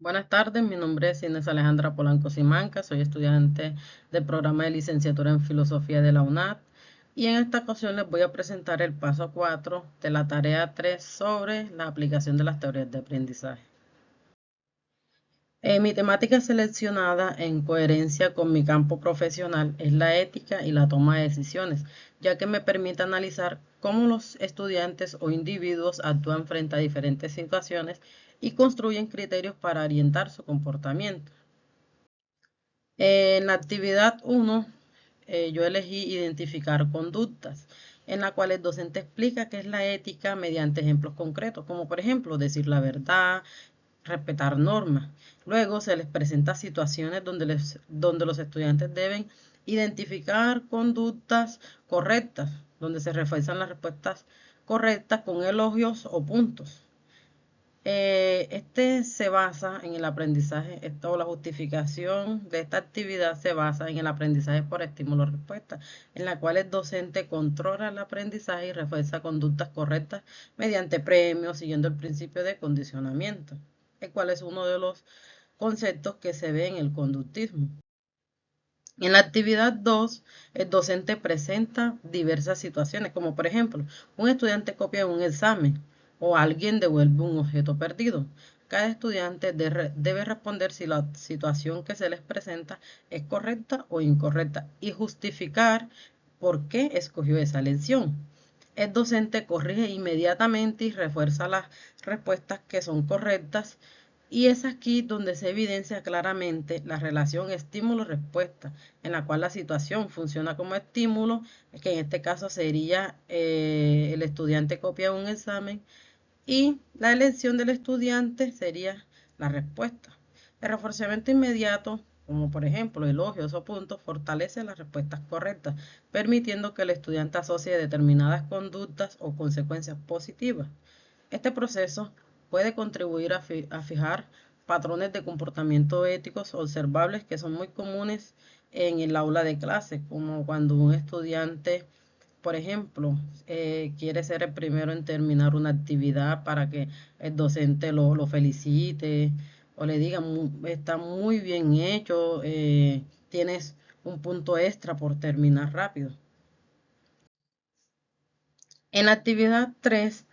Buenas tardes, mi nombre es Inés Alejandra Polanco Simanca, soy estudiante del programa de licenciatura en Filosofía de la UNAD y en esta ocasión les voy a presentar el paso 4 de la tarea 3 sobre la aplicación de las teorías de aprendizaje. Mi temática seleccionada en coherencia con mi campo profesional es la ética y la toma de decisiones, ya que me permite analizar cómo los estudiantes o individuos actúan frente a diferentes situaciones y construyen criterios para orientar su comportamiento. En la actividad 1, yo elegí identificar conductas, en la cual el docente explica qué es la ética mediante ejemplos concretos, como por ejemplo decir la verdad, respetar normas. Luego se les presenta situaciones donde los estudiantes deben identificar conductas correctas, donde se refuerzan las respuestas correctas con elogios o puntos. Este se basa en el aprendizaje, la justificación de esta actividad se basa en el aprendizaje por estímulo-respuesta, en la cual el docente controla el aprendizaje y refuerza conductas correctas mediante premios, siguiendo el principio de condicionamiento, el cual es uno de los conceptos que se ve en el conductismo. En la actividad 2, el docente presenta diversas situaciones, como por ejemplo, un estudiante copia un examen o alguien devuelve un objeto perdido. Cada estudiante debe responder si la situación que se les presenta es correcta o incorrecta y justificar por qué escogió esa lección. El docente corrige inmediatamente y refuerza las respuestas que son correctas y es aquí donde se evidencia claramente la relación estímulo-respuesta, en la cual la situación funciona como estímulo, que en este caso sería el estudiante copia un examen, y la elección del estudiante sería la respuesta. El reforzamiento inmediato, como por ejemplo elogios o puntos, fortalece las respuestas correctas, permitiendo que el estudiante asocie determinadas conductas o consecuencias positivas. Este proceso puede contribuir a fijar patrones de comportamiento éticos observables que son muy comunes en el aula de clase, como cuando un estudiante, por ejemplo, quiere ser el primero en terminar una actividad para que el docente lo felicite o le diga, está muy bien hecho, tienes un punto extra por terminar rápido. En la actividad 3,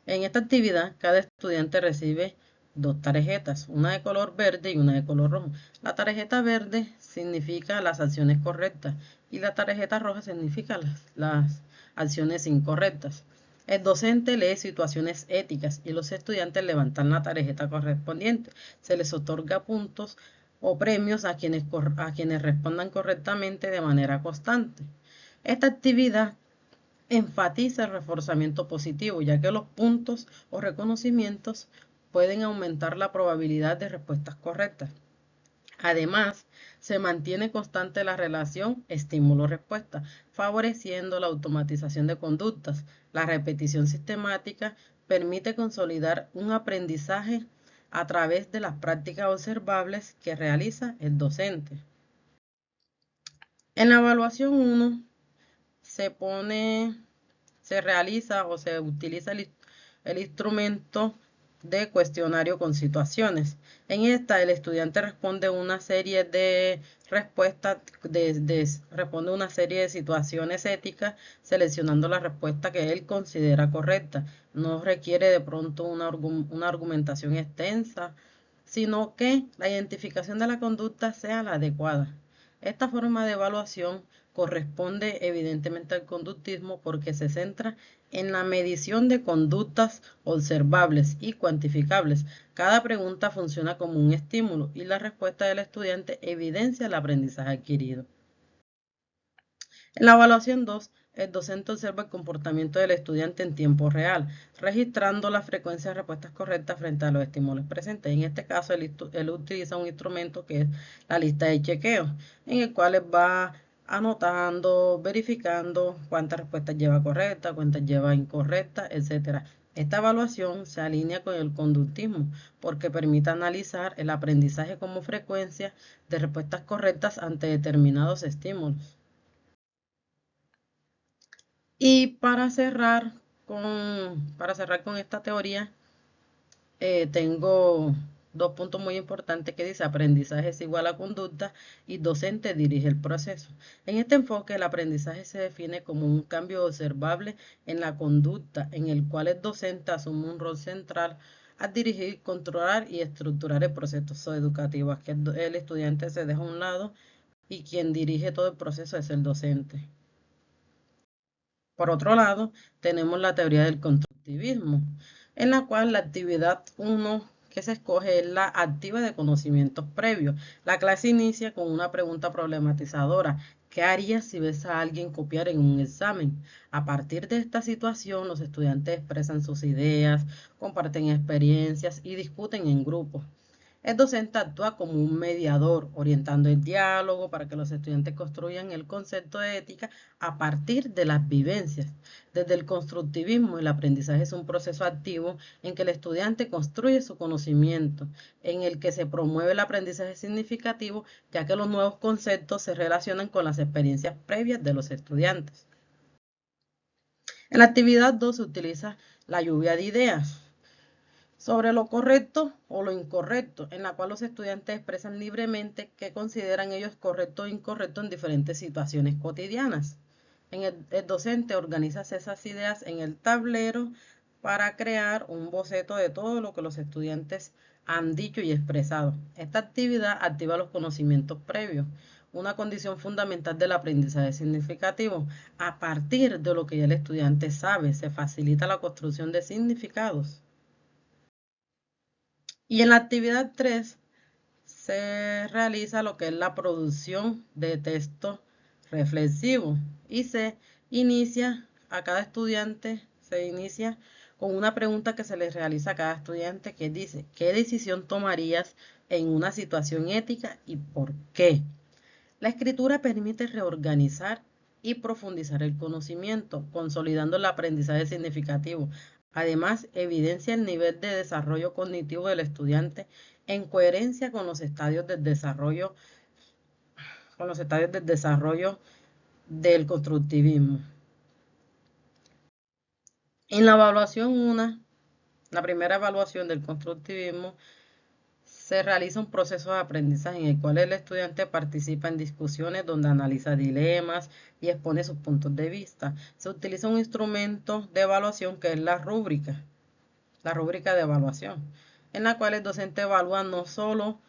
en esta actividad, cada estudiante recibe dos tarjetas, una de color verde y una de color rojo. La tarjeta verde significa las acciones correctas y la tarjeta roja significa las acciones incorrectas. El docente lee situaciones éticas y los estudiantes levantan la tarjeta correspondiente. Se les otorga puntos o premios a quienes respondan correctamente de manera constante. Esta actividad enfatiza el reforzamiento positivo, ya que los puntos o reconocimientos pueden aumentar la probabilidad de respuestas correctas. Además, se mantiene constante la relación estímulo-respuesta, favoreciendo la automatización de conductas. La repetición sistemática permite consolidar un aprendizaje a través de las prácticas observables que realiza el docente. En la evaluación 1 se realiza o se utiliza el instrumento de cuestionario con situaciones. En esta, el estudiante responde una serie de respuestas, responde una serie de situaciones éticas, seleccionando la respuesta que él considera correcta. No requiere de pronto una argumentación extensa, sino que la identificación de la conducta sea la adecuada. Esta forma de evaluación corresponde evidentemente al conductismo porque se centra en la medición de conductas observables y cuantificables. Cada pregunta funciona como un estímulo y la respuesta del estudiante evidencia el aprendizaje adquirido. En la evaluación 2, el docente observa el comportamiento del estudiante en tiempo real, registrando la frecuencia de respuestas correctas frente a los estímulos presentes. En este caso, él utiliza un instrumento que es la lista de chequeo, en el cual él va anotando, verificando cuántas respuestas lleva correctas, cuántas lleva incorrectas, etc. Esta evaluación se alinea con el conductismo porque permite analizar el aprendizaje como frecuencia de respuestas correctas ante determinados estímulos. Y para cerrar con esta teoría, tengo dos puntos muy importantes que dice aprendizaje es igual a conducta y docente dirige el proceso. En este enfoque, el aprendizaje se define como un cambio observable en la conducta en el cual el docente asume un rol central al dirigir, controlar y estructurar el proceso educativo. Aquí el estudiante se deja a un lado y quien dirige todo el proceso es el docente. Por otro lado, tenemos la teoría del constructivismo, en la cual la actividad 1 que se escoge es la activa de conocimientos previos. La clase inicia con una pregunta problematizadora. ¿Qué harías si ves a alguien copiar en un examen? A partir de esta situación, los estudiantes expresan sus ideas, comparten experiencias y discuten en grupo. El docente actúa como un mediador, orientando el diálogo para que los estudiantes construyan el concepto de ética a partir de las vivencias. Desde el constructivismo, el aprendizaje es un proceso activo en que el estudiante construye su conocimiento, en el que se promueve el aprendizaje significativo, ya que los nuevos conceptos se relacionan con las experiencias previas de los estudiantes. En la actividad 2 se utiliza la lluvia de ideas sobre lo correcto o lo incorrecto, en la cual los estudiantes expresan libremente qué consideran ellos correcto o incorrecto en diferentes situaciones cotidianas. El docente organiza esas ideas en el tablero para crear un boceto de todo lo que los estudiantes han dicho y expresado. Esta actividad activa los conocimientos previos, una condición fundamental del aprendizaje significativo. A partir de lo que ya el estudiante sabe, se facilita la construcción de significados. Y en la actividad 3 se realiza lo que es la producción de texto reflexivo y se inicia a cada estudiante, se inicia con una pregunta que se le realiza a cada estudiante que dice, ¿qué decisión tomarías en una situación ética y por qué? La escritura permite reorganizar y profundizar el conocimiento, consolidando el aprendizaje significativo. Además, evidencia el nivel de desarrollo cognitivo del estudiante en coherencia con los estadios del desarrollo, del constructivismo. En la evaluación 1, la primera evaluación del constructivismo, se realiza un proceso de aprendizaje en el cual el estudiante participa en discusiones donde analiza dilemas y expone sus puntos de vista. Se utiliza un instrumento de evaluación que es la rúbrica de evaluación, en la cual el docente evalúa no solo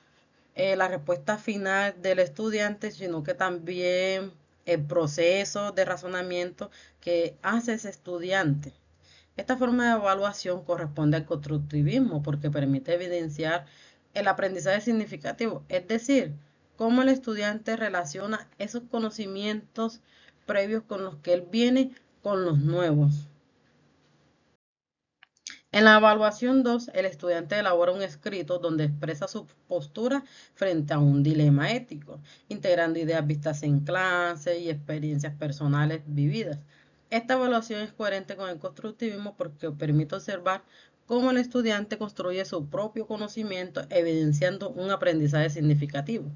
la respuesta final del estudiante, sino que también el proceso de razonamiento que hace ese estudiante. Esta forma de evaluación corresponde al constructivismo porque permite evidenciar el aprendizaje significativo, es decir, cómo el estudiante relaciona esos conocimientos previos con los que él viene con los nuevos. En la evaluación 2, el estudiante elabora un escrito donde expresa su postura frente a un dilema ético, integrando ideas vistas en clase y experiencias personales vividas. Esta evaluación es coherente con el constructivismo porque permite observar cómo el estudiante construye su propio conocimiento, evidenciando un aprendizaje significativo.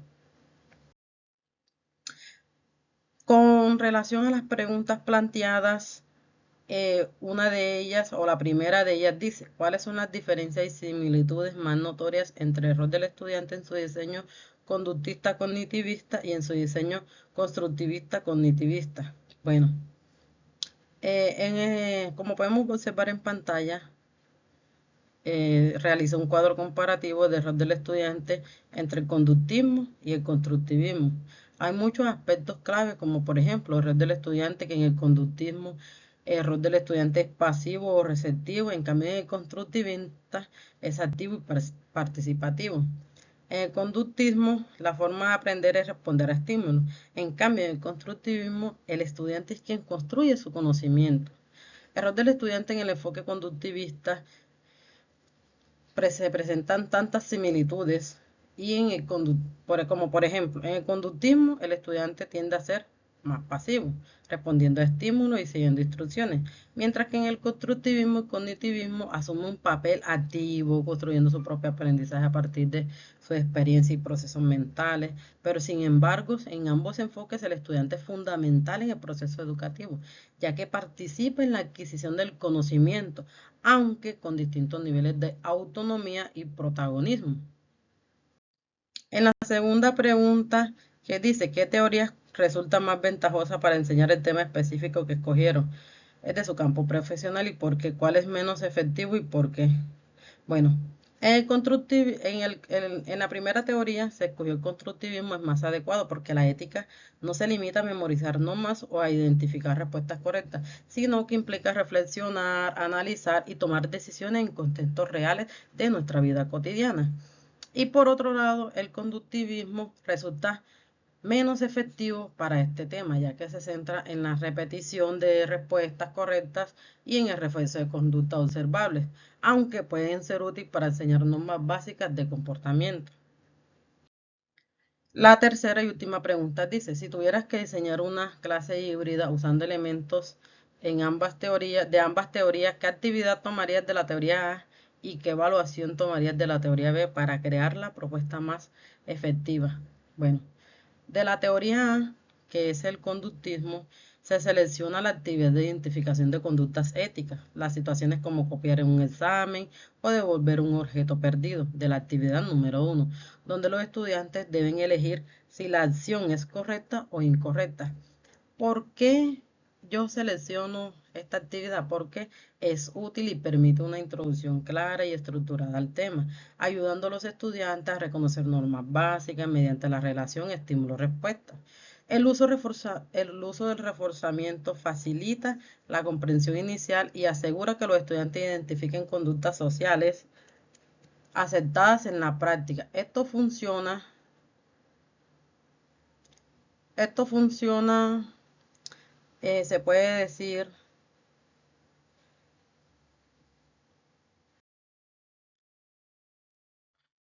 Con relación a las preguntas planteadas, una de ellas, o la primera de ellas, dice, ¿cuáles son las diferencias y similitudes más notorias entre el rol del estudiante en su diseño conductista cognitivista y en su diseño constructivista cognitivista? Bueno, como podemos observar en pantalla, realiza un cuadro comparativo del rol del estudiante entre el conductismo y el constructivismo. Hay muchos aspectos claves, como por ejemplo el rol del estudiante, que en el conductismo el rol del estudiante es pasivo o receptivo, en cambio en el constructivista es activo y participativo. En el conductismo, la forma de aprender es responder a estímulos. En cambio, en el constructivismo, el estudiante es quien construye su conocimiento. El rol del estudiante en el enfoque conductivista se presentan tantas similitudes y como por ejemplo, en el conductismo el estudiante tiende a ser más pasivo, respondiendo a estímulos y siguiendo instrucciones, mientras que en el constructivismo y cognitivismo asume un papel activo, construyendo su propio aprendizaje a partir de su experiencia y procesos mentales, pero sin embargo, en ambos enfoques el estudiante es fundamental en el proceso educativo, ya que participa en la adquisición del conocimiento, aunque con distintos niveles de autonomía y protagonismo. segunda pregunta que dice, ¿qué teorías resultan más ventajosas para enseñar el tema específico que escogieron? Es de su campo profesional y por qué, cuál es menos efectivo y por qué. Bueno, en la primera teoría se escogió el constructivismo, es más adecuado porque la ética no se limita a memorizar normas o a identificar respuestas correctas, sino que implica reflexionar, analizar y tomar decisiones en contextos reales de nuestra vida cotidiana. Y por otro lado, el conductivismo resulta menos efectivo para este tema, ya que se centra en la repetición de respuestas correctas y en el refuerzo de conductas observables, aunque pueden ser útiles para enseñar normas básicas de comportamiento. La tercera y última pregunta dice, si tuvieras que diseñar una clase híbrida usando elementos de ambas teorías, ¿qué actividad tomarías de la teoría A y qué evaluación tomarías de la teoría B para crear la propuesta más efectiva? Bueno, de la teoría A, que es el conductismo, se selecciona la actividad de identificación de conductas éticas, las situaciones como copiar en un examen o devolver un objeto perdido, de la actividad número 1, donde los estudiantes deben elegir si la acción es correcta o incorrecta. ¿Por qué yo selecciono esta actividad? Porque es útil y permite una introducción clara y estructurada al tema, ayudando a los estudiantes a reconocer normas básicas mediante la relación estímulo-respuesta. El uso del reforzamiento facilita la comprensión inicial y asegura que los estudiantes identifiquen conductas sociales aceptadas en la práctica. Esto funciona, se puede decir,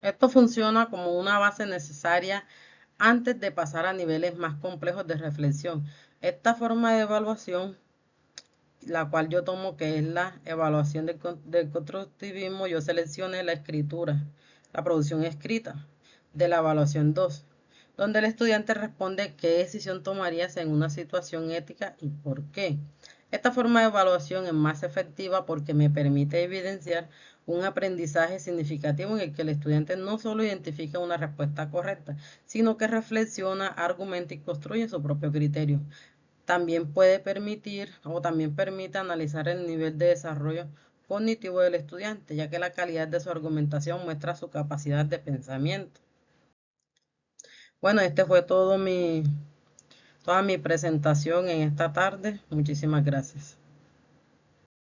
esto funciona como una base necesaria antes de pasar a niveles más complejos de reflexión. Esta forma de evaluación, la cual yo tomo que es la evaluación del constructivismo, yo seleccioné la escritura, la producción escrita de la evaluación 2, donde el estudiante responde qué decisión tomarías en una situación ética y por qué. Esta forma de evaluación es más efectiva porque me permite evidenciar un aprendizaje significativo en el que el estudiante no solo identifica una respuesta correcta, sino que reflexiona, argumenta y construye su propio criterio. También permite analizar el nivel de desarrollo cognitivo del estudiante, ya que la calidad de su argumentación muestra su capacidad de pensamiento. Bueno, este fue toda mi presentación en esta tarde. Muchísimas gracias.